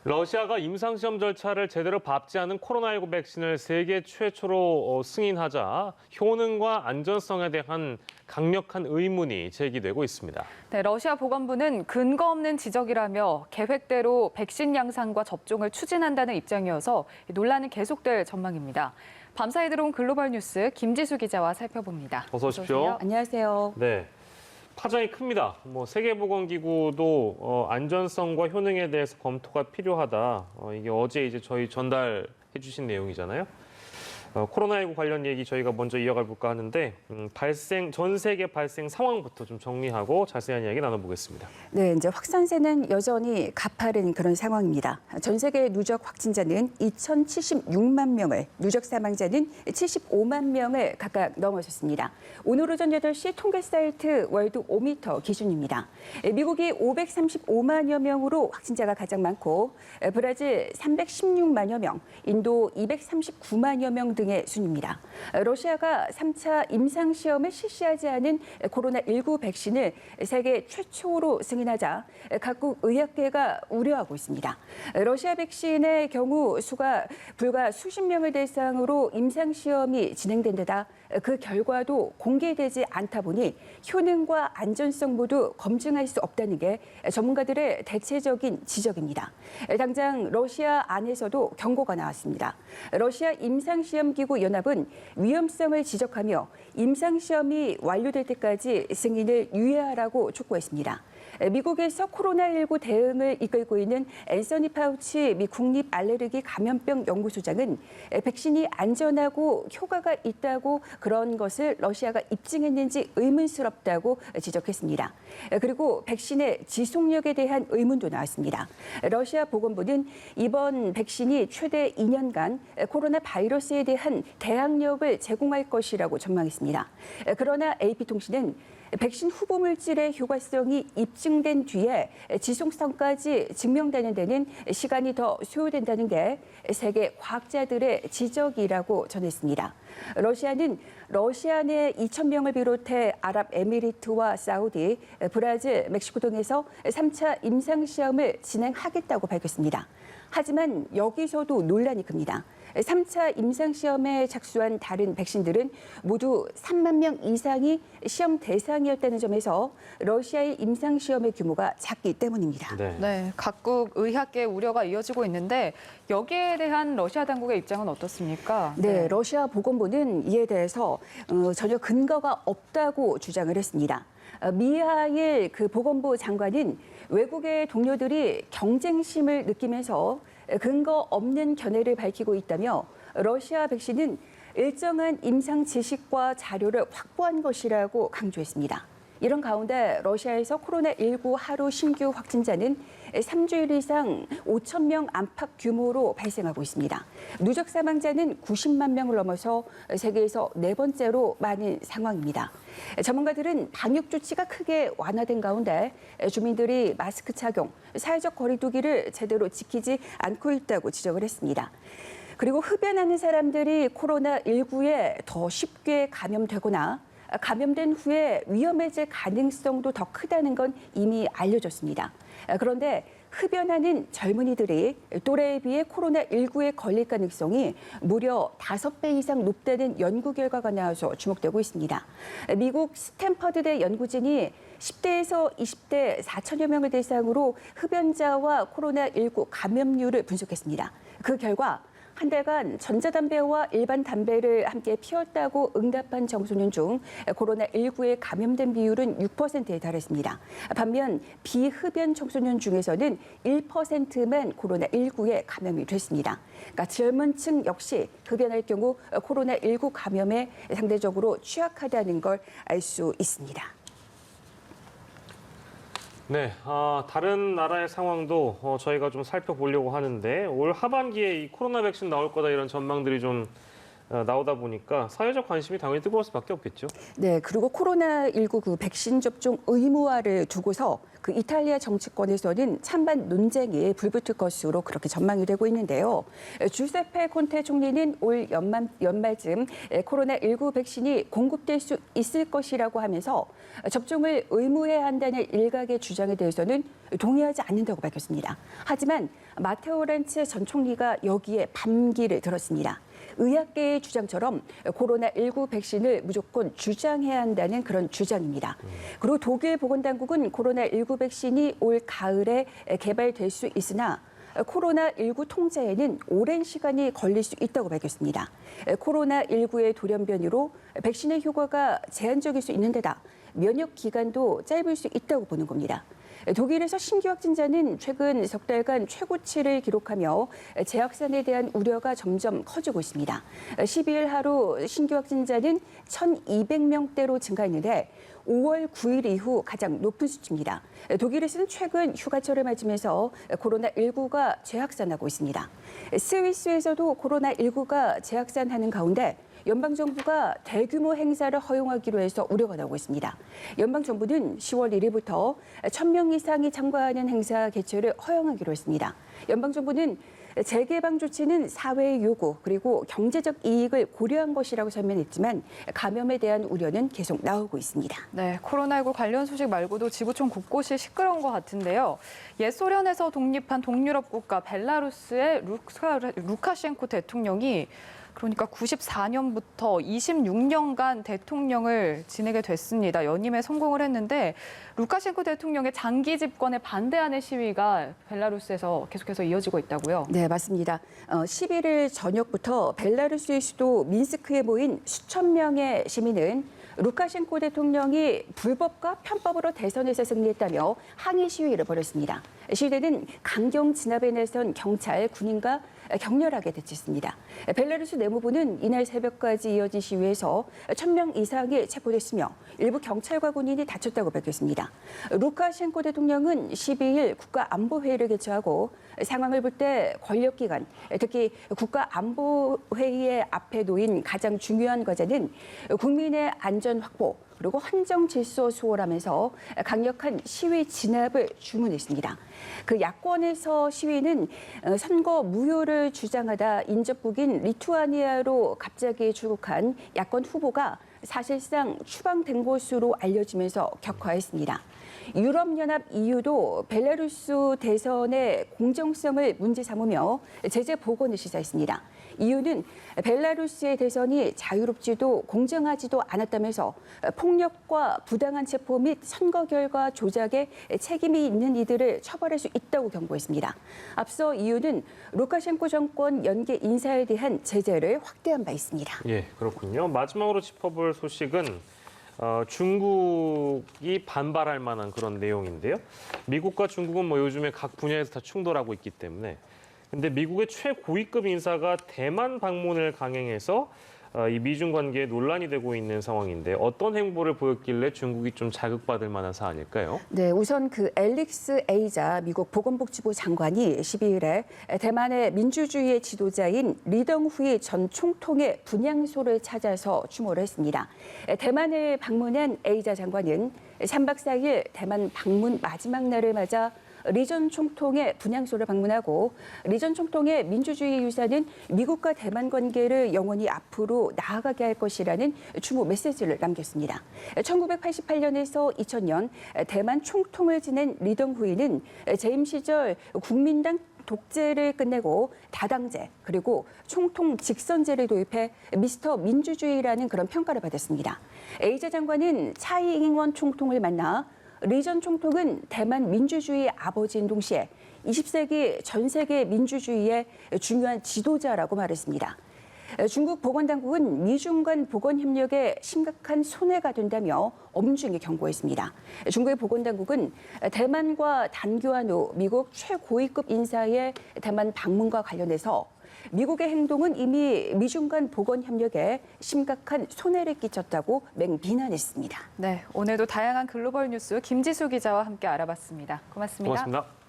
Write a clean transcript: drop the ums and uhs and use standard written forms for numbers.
러시아가 임상시험 절차를 제대로 밟지 않은 코로나19 백신을 세계 최초로 승인하자 효능과 안전성에 대한 강력한 의문이 제기되고 있습니다. 네, 러시아 보건부는 근거 없는 지적이라며 계획대로 백신 양산과 접종을 추진한다는 입장이어서 논란은 계속될 전망입니다. 밤사이 들어온 글로벌 뉴스 김지수 기자와 살펴봅니다. 어서 오십시오. 안녕하세요. 네. 파장이 큽니다. 세계보건기구도 안전성과 효능에 대해서 검토가 필요하다. 이게 어제 이제 저희 전달해 주신 내용이잖아요. 코로나19 관련 얘기 저희가 먼저 이어가 볼까 하는데 전 세계 발생 상황부터 좀 정리하고 자세한 이야기 나눠보겠습니다. 네, 이제 확산세는 여전히 가파른 그런 상황입니다. 전 세계 누적 확진자는 2,076만 명을, 누적 사망자는 75만 명을 각각 넘어섰습니다. 오늘 오전 8시 통계 사이트 월드 오미터 기준입니다. 미국이 535만여 명으로 확진자가 가장 많고 브라질 316만여 명, 인도 239만여 명 등의 순입니다. 러시아가 3차 임상시험을 실시하지 않은 코로나19 백신을 세계 최초로 승인하자 각국 의학계가 우려하고 있습니다. 러시아 백신의 경우 수가 불과 수십 명을 대상으로 임상시험이 진행된 데다 그 결과도 공개되지 않다 보니 효능과 안전성 모두 검증할 수 없다는 게 전문가들의 대체적인 지적입니다. 당장 러시아 안에서도 경고가 나왔습니다. 러시아 임상시험기구 연합은 위험성을 지적하며 임상시험이 완료될 때까지 승인을 유예하라고 촉구했습니다. 미국에서 코로나19 대응을 이끌고 있는 앤서니 파우치 미 국립 알레르기 감염병 연구소장은 백신이 안전하고 효과가 있다고 그런 것을 러시아가 입증했는지 의문스럽다고 지적했습니다. 그리고 백신의 지속력에 대한 의문도 나왔습니다. 러시아 보건부는 이번 백신이 최대 2년간 코로나 바이러스에 대한 대항력을 제공할 것이라고 전망했습니다. 그러나 AP통신은 백신 후보 물질의 효과성이 입증된 뒤에 지속성까지 증명되는 데는 시간이 더 소요된다는 게 세계 과학자들의 지적이라고 전했습니다. 러시아는 러시아 내 2,000명을 비롯해 아랍에미리트와 사우디, 브라질, 멕시코 등에서 3차 임상시험을 진행하겠다고 밝혔습니다. 하지만 여기서도 논란이 큽니다. 3차 임상시험에 착수한 다른 백신들은 모두 3만 명 이상이 시험 대상이었다는 점에서 러시아의 임상시험의 규모가 작기 때문입니다. 네, 각국 의학계 우려가 이어지고 있는데 여기에 대한 러시아 당국의 입장은 어떻습니까? 네, 러시아 보건부는 이에 대해서 전혀 근거가 없다고 주장을 했습니다. 미하일 보건부 장관은 외국의 동료들이 경쟁심을 느끼면서 근거 없는 견해를 밝히고 있다며 러시아 백신은 일정한 임상 지식과 자료를 확보한 것이라고 강조했습니다. 이런 가운데 러시아에서 코로나19 하루 신규 확진자는 3주일 이상 5천 명 안팎 규모로 발생하고 있습니다. 누적 사망자는 90만 명을 넘어서 세계에서 네 번째로 많은 상황입니다. 전문가들은 방역 조치가 크게 완화된 가운데 주민들이 마스크 착용, 사회적 거리 두기를 제대로 지키지 않고 있다고 지적을 했습니다. 그리고 흡연하는 사람들이 코로나19에 더 쉽게 감염되거나 감염된 후에 위험해질 가능성도 더 크다는 건 이미 알려졌습니다. 그런데 흡연하는 젊은이들이 또래에 비해 코로나19에 걸릴 가능성이 무려 5배 이상 높다는 연구 결과가 나와서 주목되고 있습니다. 미국 스탠퍼드대 연구진이 10대에서 20대 4천여 명을 대상으로 흡연자와 코로나19 감염률을 분석했습니다. 그 결과 한 달간 전자담배와 일반 담배를 함께 피웠다고 응답한 청소년 중 코로나19에 감염된 비율은 6%에 달했습니다. 반면 비흡연 청소년 중에서는 1%만 코로나19에 감염이 됐습니다. 그러니까 젊은 층 역시 흡연할 경우 코로나19 감염에 상대적으로 취약하다는 걸 알 수 있습니다. 네, 다른 나라의 상황도 저희가 좀 살펴보려고 하는데 올 하반기에 이 코로나 백신 나올 거다 이런 전망들이 좀 나오다 보니까 사회적 관심이 당연히 뜨거울 수밖에 없겠죠. 네, 그리고 코로나19 그 백신 접종 의무화를 두고서 그 이탈리아 정치권에서는 찬반 논쟁이 불붙을 것으로 그렇게 전망이 되고 있는데요. 주세페 콘테 총리는 올 연말쯤 코로나19 백신이 공급될 수 있을 것이라고 하면서 접종을 의무해야 한다는 일각의 주장에 대해서는 동의하지 않는다고 밝혔습니다. 하지만 마테오 렌츠 전 총리가 여기에 반기를 들었습니다. 의학계의 주장처럼 코로나19 백신을 무조건 주장해야 한다는 그런 주장입니다. 그리고 독일 보건당국은 코로나19 백신이 올 가을에 개발될 수 있으나 코로나19 통제에는 오랜 시간이 걸릴 수 있다고 밝혔습니다. 코로나19의 돌연변이로 백신의 효과가 제한적일 수 있는 데다 면역 기간도 짧을 수 있다고 보는 겁니다. 독일에서 신규 확진자는 최근 석 달간 최고치를 기록하며 재확산에 대한 우려가 점점 커지고 있습니다. 12일 하루 신규 확진자는 1,200명대로 증가했는데 5월 9일 이후 가장 높은 수치입니다. 독일에서는 최근 휴가철을 맞으면서 코로나19가 재확산하고 있습니다. 스위스에서도 코로나19가 재확산하는 가운데 연방정부가 대규모 행사를 허용하기로 해서 우려가 나오고 있습니다. 연방정부는 10월 1일부터 1,000명 이상이 참가하는 행사 개최를 허용하기로 했습니다. 연방정부는 재개방 조치는 사회의 요구 그리고 경제적 이익을 고려한 것이라고 설명했지만 감염에 대한 우려는 계속 나오고 있습니다. 네, 코로나19 관련 소식 말고도 지구촌 곳곳이 시끄러운 것 같은데요. 옛 소련에서 독립한 동유럽 국가 벨라루스의 루카셴코 대통령이 그러니까 94년부터 26년간 대통령을 지내게 됐습니다. 연임에 성공을 했는데 루카셴코 대통령의 장기 집권에 반대하는 시위가 벨라루스에서 계속해서 이어지고 있다고요? 네, 맞습니다. 11일 저녁부터 벨라루스의 수도 민스크에 모인 수천 명의 시민은 루카셴코 대통령이 불법과 편법으로 대선에서 승리했다며 항의 시위를 벌였습니다. 시위대는 강경 진압에 나선 경찰, 군인과 격렬하게 대치했습니다. 벨라루스 내무부는 이날 새벽까지 이어진 시위에서 1,000명 이상이 체포됐으며 일부 경찰과 군인이 다쳤다고 밝혔습니다. 루카셴코 대통령은 12일 국가안보회의를 개최하고 상황을 볼 때 권력기관, 특히 국가안보회의의 앞에 놓인 가장 중요한 과제는 국민의 안전 확보, 그리고 헌정 질서 수호라면서 강력한 시위 진압을 주문했습니다. 그 야권에서 시위는 선거 무효를 주장하다 인접국인 리투아니아로 갑자기 출국한 야권 후보가 사실상 추방된 것으로 알려지면서 격화했습니다. 유럽연합 EU도 벨라루스 대선의 공정성을 문제 삼으며 제재 복원을 시사했습니다. EU는 벨라루스의 대선이 자유롭지도 공정하지도 않았다면서 폭력과 부당한 체포 및 선거 결과 조작에 책임이 있는 이들을 처벌할 수 있다고 경고했습니다. 앞서 EU는 루카셴코 정권 연계 인사에 대한 제재를 확대한 바 있습니다. 예, 그렇군요. 마지막으로 짚어볼 소식은 중국이 반발할 만한 그런 내용인데요. 미국과 중국은 뭐 요즘에 각 분야에서 다 충돌하고 있기 때문에 근데 미국의 최고위급 인사가 대만 방문을 강행해서 이 미중 관계에 논란이 되고 있는 상황인데 어떤 행보를 보였길래 중국이 좀 자극받을 만한 사안일까요? 네, 우선 그 앨릭스 에이자 미국 보건복지부 장관이 12일에 대만의 민주주의의 지도자인 리덩후이 전 총통의 분향소를 찾아서 추모를 했습니다. 대만을 방문한 에이자 장관은 3박 4일 대만 방문 마지막 날을 맞아 리 전 총통의 분향소를 방문하고 리 전 총통의 민주주의 유산은 미국과 대만 관계를 영원히 앞으로 나아가게 할 것이라는 추모 메시지를 남겼습니다. 1988년에서 2000년 대만 총통을 지낸 리덩후이는 재임 시절 국민당 독재를 끝내고 다당제 그리고 총통 직선제를 도입해 미스터 민주주의라는 그런 평가를 받았습니다. 에이자 장관은 차이잉원 총통을 만나 리 전 총통은 대만 민주주의의 아버지인 동시에 20세기 전 세계 민주주의의 중요한 지도자라고 말했습니다. 중국 보건당국은 미중 간 보건 협력에 심각한 손해가 된다며 엄중히 경고했습니다. 중국의 보건당국은 대만과 단교한 후 미국 최고위급 인사의 대만 방문과 관련해서 미국의 행동은 이미 미중 간 보건 협력에 심각한 손해를 끼쳤다고 맹비난했습니다. 네, 오늘도 다양한 글로벌 뉴스 김지수 기자와 함께 알아봤습니다. 고맙습니다. 고맙습니다.